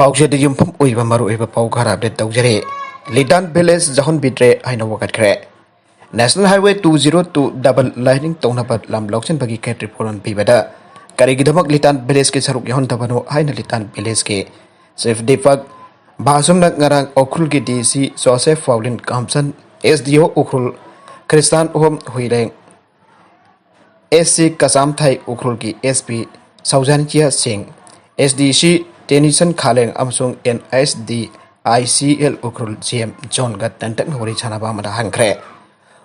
पाउजे युमफम उइबा मरुइबा पाउ खरा अपडेट तौजरे लिटान विलेज जहन बिट्रे हाइना वकटखरे नेशनल हाईवे 202 डबल लाइनिंग तौनबत लम लौचन बगी केट रिपोर्ट पीबदा करिगिदमक लिटान विलेज के सरुक यहन तबनो हाइना लिटान विलेज के चीफ दीपक भासुमना ngarang ओखुल की डीसी जोसेफ फाउलिन कामसन एसडीओ ओखुल क्रिस्तान ओम हुइरेंग एससी कसाम थाई ओखुल की एसपी सौजानिया सिंह एसडीसी टेनिसन खालेंग अमसुंग NSD ICL Ukhrul GM zone गत तंतन होरी छानाबा मदा हंख्रे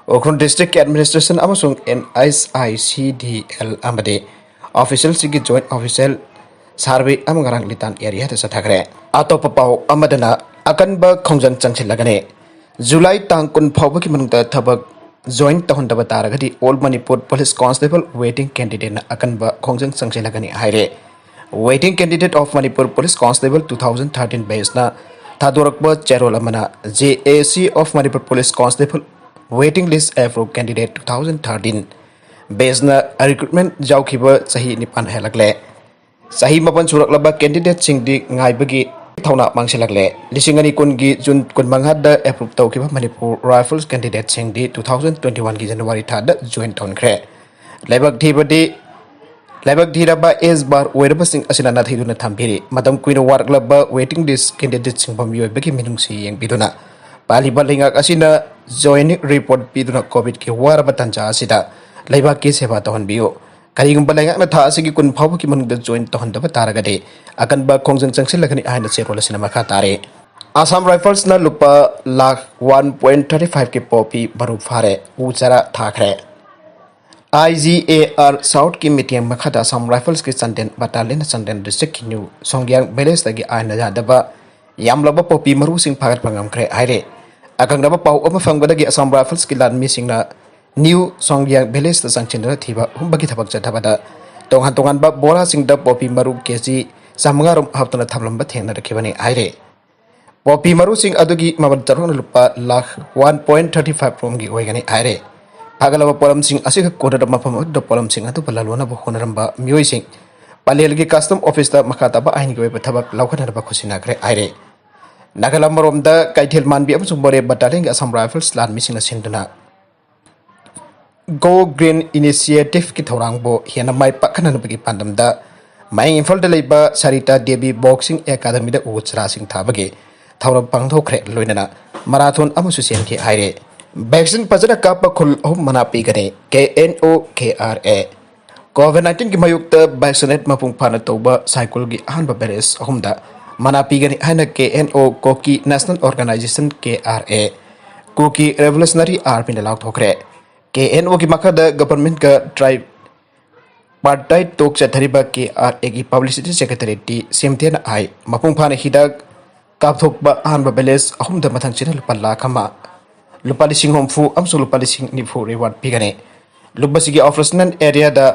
उखरुल डिस्ट्रिक्ट एडमिनिस्ट्रेशन अमसुंग एनआईसीडीएल अमदे ऑफिशियल सिगी जॉइंट ऑफिशियल सर्वे अमंगरांग लितान एरिया द सथाखरे अतोप पाउ अमदना अकनबा खोंजंग चंगसिल्लागने जुलाई तांग कुन फावबकी मनुंगता थबक जॉइंट तहंदबा तारगदी all Manipur police constable waiting candidate ना अकनबा खोंजंग चंगसिल्लागने हाइरे waiting candidate of Manipur police constable 2013 बेसना थादोरकबा चेरोल अमना JAC of Manipur police constable waiting list approve candidate 2013 बेसना रिक्रूटमेंट जाउखिबा सही निपान हेलकले सही मपन सुरकलबा कैंडिडेट सिंगदी ngaibagi थौना मांगसिलकले लिसिंगनी कुनगी जुन कुनमंगाद एप्रूव तौखिबा मणिपुर राइफल्स कैंडिडेट सिंगदी 2021 की जनवरी थाद जॉइन तौनख्रे लाइबक धीरबा एस बार वेरबा सिंह असिना नाथैदुना थांबिरि मदम कुइना वारकलबा वेटिंग लिस्ट कैंडिडेट सिंह बमियोबगी मिनुंगसी येंबिदुना पालिबा लिंगाक असिना जॉइनिंग रिपोर्ट पिदुना कोविड की वारबा तंजा असिदा लाइबा के सेवा तहनबियो करिगुंबा लाइगाकना था असिगी कुन फावबकी मनुंगदा जॉइन तहनदबा तारगदे अकनबा खोंजंग चंगसिल्लागनी आइना चेरोल असिना मखा तारे आसाम राइफल्स ना लुपा लाख 1.35 के पॉपी बरु फारे उचरा थाखरे IGAR साउथ की मीटिंग मखादा असम राइफल्स की चंदेन बटालियन चंदेन डिस्ट्रिक्ट की न्यू सोंग्यांग विलेज तगी आइना जादबा यामलबा पॉपी मरु सिंह फागत फंगमख्रे हाइरे अगंगदबा पाउ अमा फंगबदगी असम राइफल्स की लानमी सिंहना न्यू सोंग्यांग विलेज तंगचिनदना थीबा हुंबगी थबक चथबदा तोंगन तोंगनबा बोरा सिंहदा पॉपी मरु केजी सामंगारुम हफ्तना थमलंबा थेंगना रखिबने हाइरे पॉपी मरु सिंह अदुगी मबन तरोन लुपा लाख 1.35 रोम की ओइगनी हाइरे फागलबा पोलम सिंह असिग कोडर मफम द पोलम सिंह अतु पलालोना बखोनरंबा मियोइ सिंह पालेल की कस्टम ऑफिस द मखाताबा आइन की थबक लौखनरबा खुसिनाग्रे आइरे नागालमरोम द काइथेल मानबी अमसुंग बोरे बटालियन असम राइफल्स लान मिसिंग सिंदना गो ग्रीन इनिशिएटिव की थौरांगबो हेना माइ पखननबगी पांदम द माइ इंफल द लेबा Sarita Devi boxing academy the उचरा सिंह थाबगे थौरम पांगथोखरे लोइनना मैराथन अमसु सेनके हाइरे वैक्सीन फजन काप खुल मना पीगने KNO-KRA कोविड-19 की मयुक्त वैक्सीनेट मपुंग फाना तौबा साइकिल की अहनबा बैरेस अहुमदा मना पीगने हाइना KNO कोकी नेशनल ऑर्गेनाइजेशन KRA कोकी रेवोल्यूशनरी आर्मी ने लाउथोखरे KNO की मखद गवर्नमेंट का ट्राइब पार्टाई तोक चथरिबा KRA की पब्लिसिटी सेक्रेटरी टी सेमतेन आई मपुंग फाना हिदाक कापथोकबा अहनबा बैलेस अहुमदा मथंग चिना लुपा लाखमा लुपा लिसिंग हमफु अमसु लुपा लिसिंग निफु रिवार्ड पिगने लुपसिगी ऑपरेशनल एरिया दा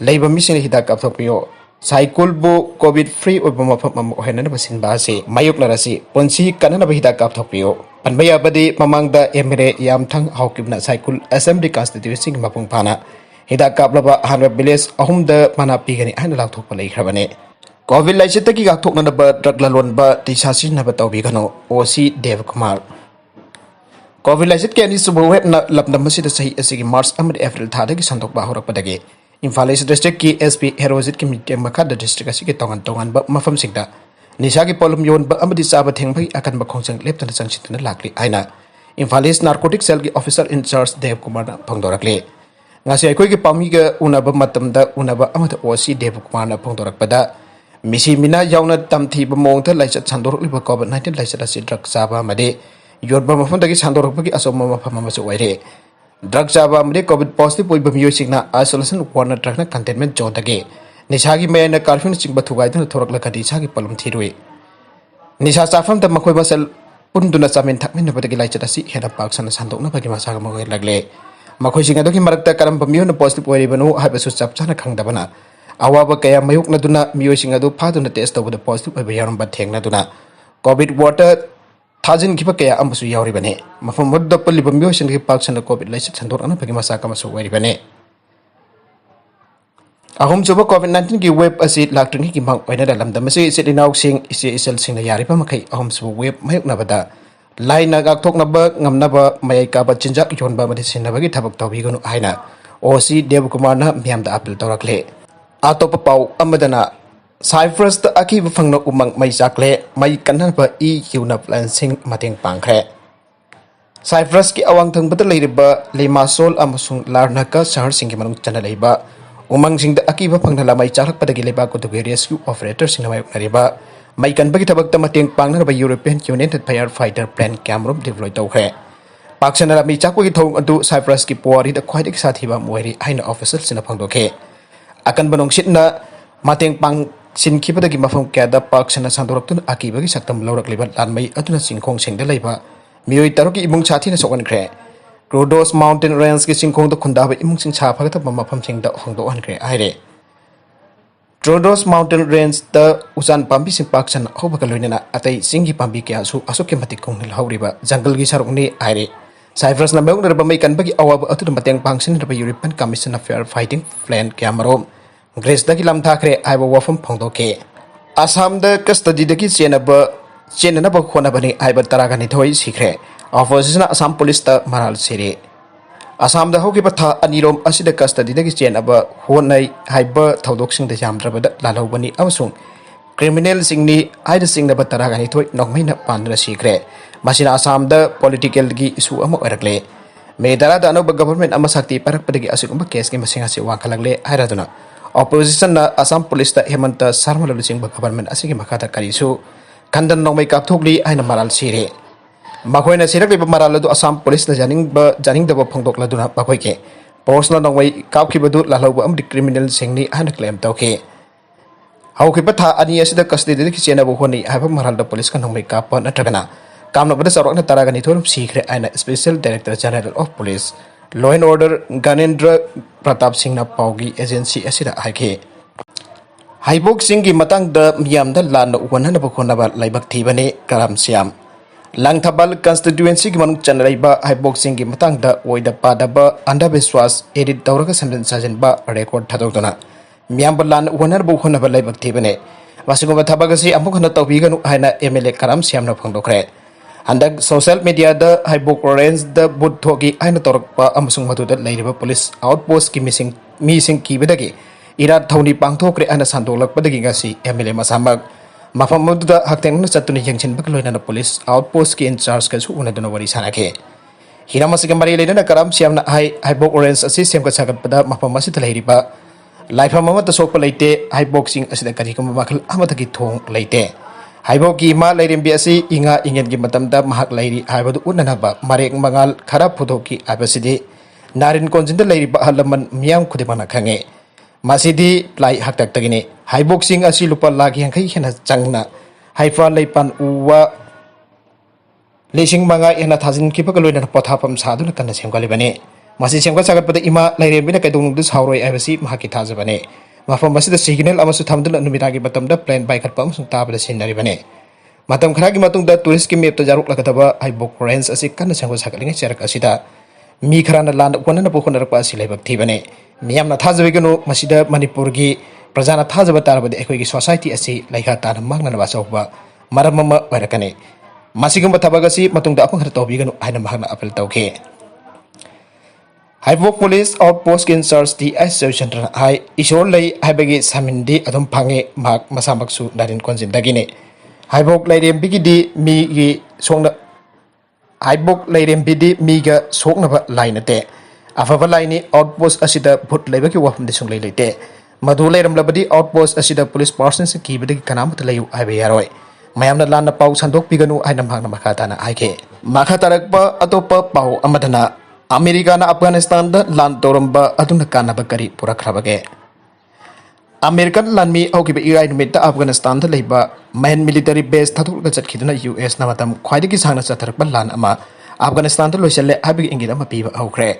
लेबा मिसिन हिदा कापथोपियो साइकिल बो कोविड फ्री ओबा मफम मम ओहेनन बसिन बासे मायुकनरासि पंसी कनन हिदा कापथोपियो पनबया बदि ममांग दा एमरे यामथंग हाउकिबना साइकिल असेंबली कॉन्स्टिट्यूएंसी मपुंग फाना हिदा कापलबा हानबा विलेज अहुम दा मना पिगने हाइन लाउथोपा लेखरबने कोविड लाइसेतकी गाथोकनबा ड्रग ललोनबा तिसासि नबा तौबिगनो ओसी देवकुमार कोविड लाइसेट के अनि सुबह वेब लपनम सही असि मार्च अमद अप्रैल था की संदोकबा होरकपदगे इम्फाल ईस्ट डिस्ट्रिक्ट की एसपी हेरोजित की मीटिंग मखाद डिस्ट्रिक्ट असि के तोंगन तोंगन मफम सिंगदा निशा की पोलम योन अमदी चाब थेंगबई अकन खोंजंग लेपतना चंगसितना लाकली आइना इम्फाल ईस्ट नार्कोटिक सेल की officer in charge Dev Kumar फोंदोरकले ngasi aikoi ki pami ga unaba matamda unaba amada osi dev kumar na phongdorappada misi mina yauna tamthi ba mongtha laisa chandorliba covid-19 laisa asi drug chaba made yorba mafam dagi chandorapagi asoma mafam amasu waire drug chaba made covid positive oiba miyo singna isolation warner drug na containment zone dagi nisagi mena karfin singba thugai dana thorakla kadi sagi palum thirui nisa chafam da makoi basal punduna chamin thakmin badagi laisa asi hera paksana sandokna bagi masaga mogai lagle मखोइसिंग अदोकी मरक्ता करम मियोन positive ओइरिबनो हाबसु चपचाना खंगदबना अवाब कया मयुकनदुना मियोइसिंग अदु फादुना test तबुदा positive ओइबा यारम बथेंगनदुना Covid water थाजिन खिबा कया अमसु यावरिबने मफम मद्द पल्लिब मियोइसिंग की पाक्सना Covid लाइस छंदोरना बगी मसा कमसु ओइरिबने ahum chuba COVID-19 ki web asi laktring ki mang oina dalam da masi isilinaw sing isi isel sing na yari pa makai ahum chuba web mayuk na bada lai na gak thok na ba ngam na ba mayai ka ba chinjak yon ba medisin na bagi thabak tawi ganu haina osi dev kumar na miam da apil torakle atop pau amadana Cyprus da aki bafangna umang mai jakle mai kanan ba I yuna plan sing mateng pangkre Cyprus ki awang thang bata leiriba Limassol amasung Larnaca shahar sing ki manung chana leiba umang sing da aki bafangna lamai charak padagi leiba ko tugi rescue operator sing namai nariba mai kan bagi tabak ta mateng pangna ba European Union firefighter plan camrum deploy tawkre Paksana mi chakwa ki thong adu Cyprus ki puari da khwai dik sathiba moiri haina official sina phangdoke akan banong sitna mateng pang sin khibadagi mafam kyada paksana sandoraktun akibagi saktam lawrak liba lanmai aduna singkhong singda leiba mioi taroki imung chathi na sokan kre Rhodos mountain range ki singkhong da khunda ba imung sing cha phagata mafam singda hongdo an kre aire Rhodos mountain range da usan pambi sing paksana hoba kaloinana atai singi pambi kya su asuk ke matik kong hil hauriba jungle gi sarukni aire Cyprus na mayong narba may kanbagi awab atu mateng pangsin narba European Commission of Fair Fighting Plan Camaro Grace dagi lam thakre aiba wafam phangdoke Assam da custody dagi chenna ba khona bani aiba taragani thoi sikre opposition Assam police ta maral sire Assam da hoki patha anirom asida custody dagi chenna ba honai haiba thodok sing da jamdra da lalau bani amsung criminal singni aida sing da ba taragani thoi nokmai na pandra sikre masina Assam da political gi issue ama orakle medara da no government ama sakti parak padagi asugumba case ki masinga se wankalagle airaduna opposition na Assam police ta Hemanta Sharma lalu sing government asigi makata karisu kandan nong mai kapthokli aina maral sire makhoi na sirak liba maral du Assam police na janing da phongdok laduna bakhoi ke personal nong mai kapki badu lalau am criminal singni aina claim tawke hau ki patha ani asida custody de chena bo honi haba maral da police kan nong mai kapa na tagana kamna bada sarok na taragani thorum sikre aina special director general of police Law and Order Ganendra Pratap Singh na Paugi Agency asida haike Haibok Singh ki matang da miyam da lan na uwan na bakona ba laibak thibane karam siam Langthabal constituency ki manung chan laiba Haibok Singh ki matang da oida pada ba anda biswas edit tawraga sandan sajen ba record thadokdona miyam ba lan uwan na bakona ba laibak thibane wasigo ba thabagasi amuk na tawbiganu haina MLA karam siam na phangdokre Andak social media da Haibok range da bud thogi aina torpa amasung madu da lairiba police outpost ki missing ki bedagi ira thoni pangthokre ana sandolak badagi ngasi MLA masamak mafam madu da hakteng na chatuni yengchin bakloina na police outpost ki in charge ka su unaduna wari sanake hiramasi mari leina karam siamna Haibok range asi semka sagat pada mafam masi thlairiba laifa mama ta sokpa leite Haibok sing asida kari kuma makal amataki thong leite Haibok ki ma lairembi asi inga ingen gi matamda mahak lairi haibadu unanaba marek mangal khara photoki abasidi narin konjinda lairi ba halaman miyam khudimana khange masidi plai haktak tagini Haibok sing asi lupa lagi yang kai hena changna haifa leipan uwa lesing manga ena thajin ki pakaloina pothapam saduna kana semgali bane masi semga sagat pada ima lairembi na kaidong dus hauroi abasi mahaki thajabane mafam masida signal amasu thamduna numidagi batamda plan by khatpa amsung tabada sinari bane matam kharagi matungda tourist ki map ta jaruk lakataba Haibok range asi kana sangwa sakalinga charak asida mi kharana land konana pokhona rakpa asi laibak thibane miyamna thajabiganu masida Manipur gi prajana thajaba tarabadi ekoi gi society asi laika tan magna na basawba maramama warakane masigumba thabagasi matungda apang khar tawbiganu aina mahana apel tawke Haibok police outpost in charge the association hai isol lei haibagi samindi adum phange mak masamaksu darin konjin dagine Haibok lairem bigidi mi gi songna Haibok lairem bidi mi ga sokna ba lainate afaba laini outpost asida phut leibaki wafam de sung leite madu lairam labadi outpost asida police persons ki bidi kanamata layu aibe yaroi mayamna lanna pau sandok piganu aina magna makata na aike makha tarakpa atopa pau amadana Amerika na Afghanistan da lan toramba aduna kana bakari pura khrabage American lanmi aukiba irai numit da Afghanistan da leiba main military base thaduk ga chatkiduna US na matam khwaidagi sangna chatharak lan ama Afghanistan da loiselle habig ingida ma piba aukre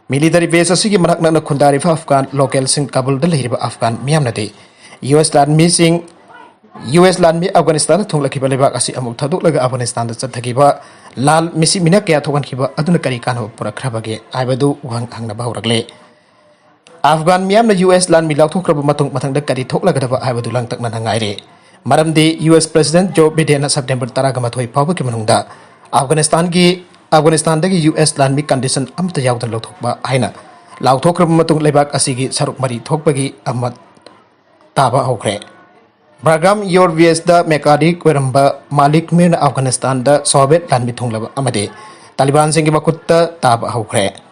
military base asigi manak na khundari fa Afghan local sing Kabul da leiba Afghan miyam na de US land mi Afghanistan thongla khiba lebak asi amuk thaduk laga Afghanistan da chathagiba lal misi mina kya thogan khiba aduna kari kan ho pura khrabage aibadu wang angna bahuragle Afghan miyam na US land mi lauthokraba matung mathangda kari thoklagadaba haibadu lang takna nangaire maramdi US President Joe Biden na September 13 fawba ki manungda Afghanistan dagi US land mi condition amta yawdan lauthokba haina lauthokraba matung lebak asigi saruk mari thokbagi amat taba hokre Bragam Your VS da Mekadik Weramba Malik Mir Afghanistan da Soviet land mi thunglaba amade Taliban singi makutta taba hokre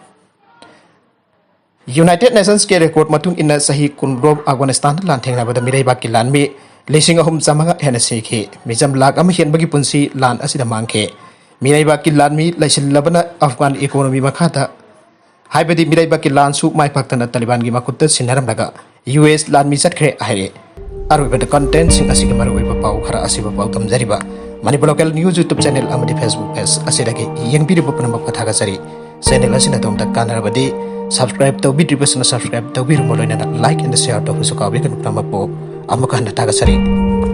United Nations के record मतुंग इन सही कुनरोब अफगानिस्तान लान थेंगनाबदा मिराइबा की लान में लिसिंग अहुम चामंगा हेन सेखे मिजम लाख अम हेनबगी पुंसी लान असिदा मांखे मिराइबा की लान में लैसिलबना Afghan economy मखाता हाइबदी मिराइबा की लान सु माइ पाक्तना तालिबान की मकुत्त सिनरमलगा US लान में चटखरे आइरे अरुबद कंटेंट सिंग असिगे मरुइबा पाउ खरा असिबा पाउ तमजरिबा Manipur local news YouTube channel अमदी फेसबुक पेज असिदगे यंगबिरिबा पुनमक पथागसरी चैनल असिना तोमदा कानरबदी subscribe to be subscribe to be like and share to so ka be kan pramappo amaka na taga sari